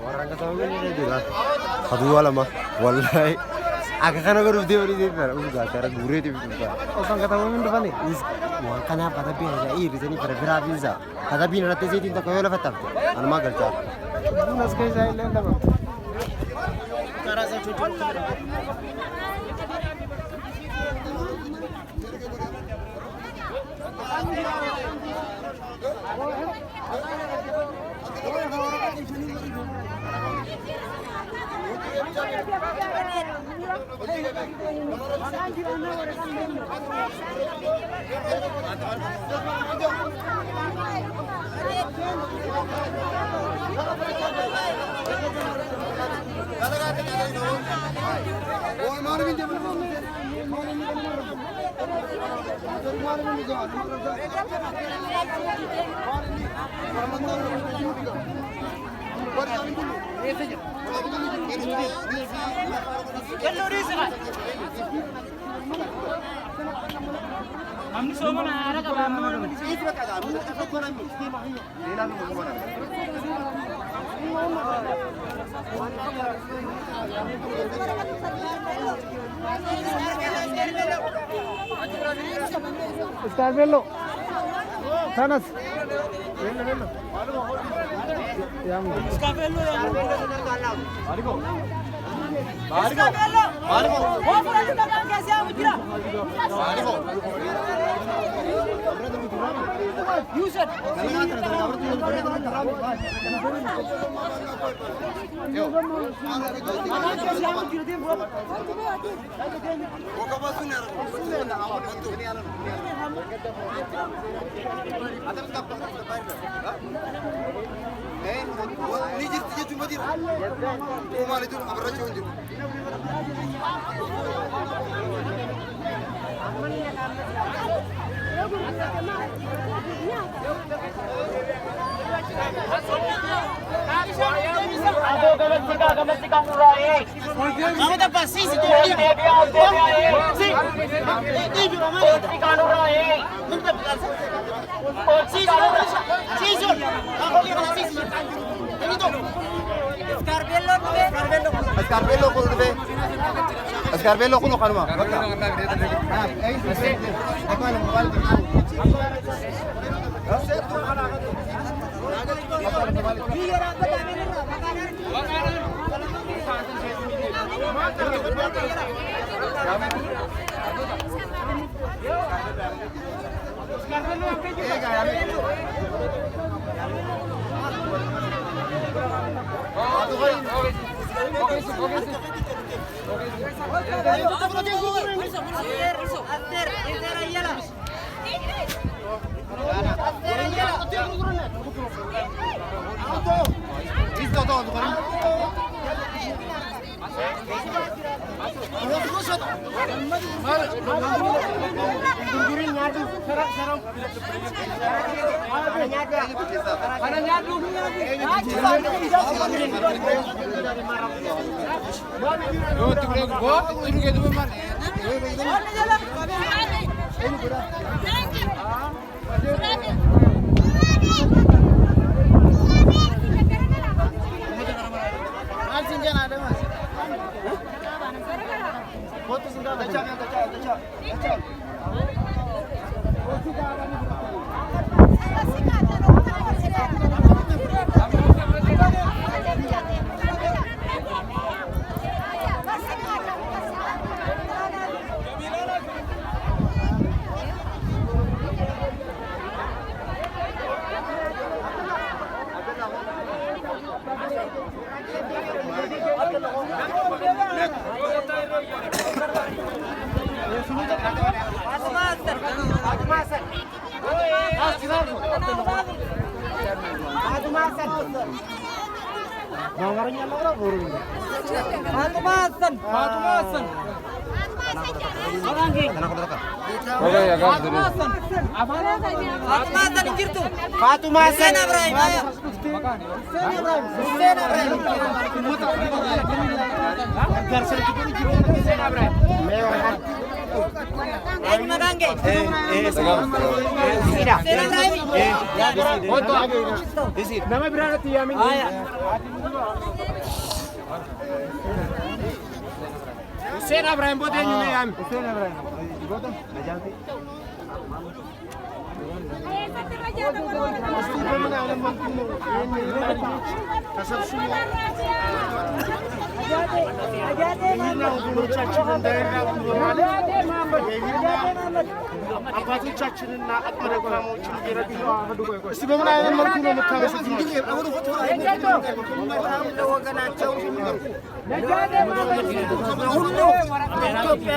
Orang kata gue ini jelas. Satu dua lama, wallahi. Agak kan aku rupanya beri dia per, udah cara gurih itu juga. Orang kata gue ini depan nih. Wah, kenapa tapi aja iri jadi per berapa bisa. Kata bina nanti jadi tak kau lepas tak. Anu mager cak. Nas kayak saya lenda bang. Cara saya cuci. Scarpello, Thanas, bello. Scarpello, Scarpello kuno kanuma. Hussein Ibrahim bote ñu ne am Hussein Ibrahim bote najati አባቶቻችንና አቅመ ደካሞችን ይረዱ እስቲ በምን አይነት መልኩ ነው የምታመሰግኑት? ለወገናቸው ሁሉ ኢትዮጵያ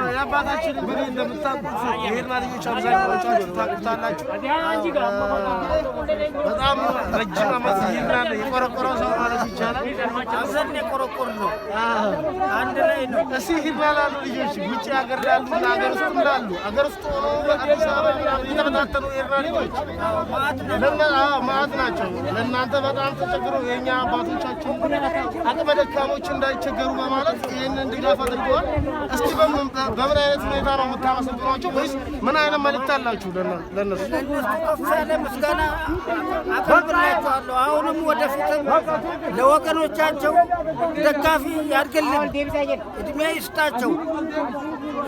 የአባታችን እንግዲህ እንደምታውቁት የሄድና ልጆች አብዛኛዎቻችሁ ታውቁታላችሁ። በጣም ረጅም ዓመት ይሄድናል የቆረቆረው ሰው ማለት ይቻላል። አዘን የቆረቆር ነው አንድ ላይ ነው። እስኪ ሄድና ላሉ ልጆች ውጭ ሀገር ላሉና ሀገር ውስጥ ላሉ ሀገር ውስጥ ሆኖ አዲስ አበባ የተበታተኑ የሄድና ልጆች ማዕት ናቸው። ለእናንተ በጣም ተቸግረው የእኛ አባቶቻችን አቅመ ደካሞች እንዳይቸገሩ በማለት ይህንን ድጋፍ አድርገዋል። እስቲ በምን አይነት ሁኔታ ነው የምታመሰግኗቸው? ወይስ ምን አይነት መልእክት አላችሁ ለእነሱ? ከፍ ያለ ምስጋና አቀርብላቸዋለሁ። አሁንም ወደፊትም ለወገኖቻቸው ደጋፊ ያድርግልን፣ እድሜ ይስጣቸው።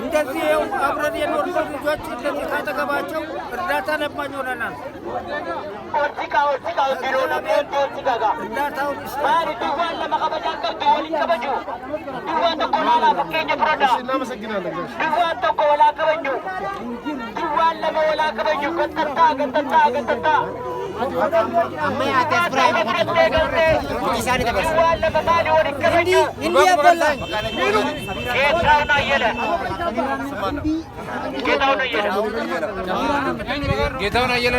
እንደዚህ አብረን የኖርን ልጆች እንደዚህ ካጠገባቸው እርዳታ ለማኝ ሆነናል። እርዳታውን እናመሰግናለን። ጌታውን አየለ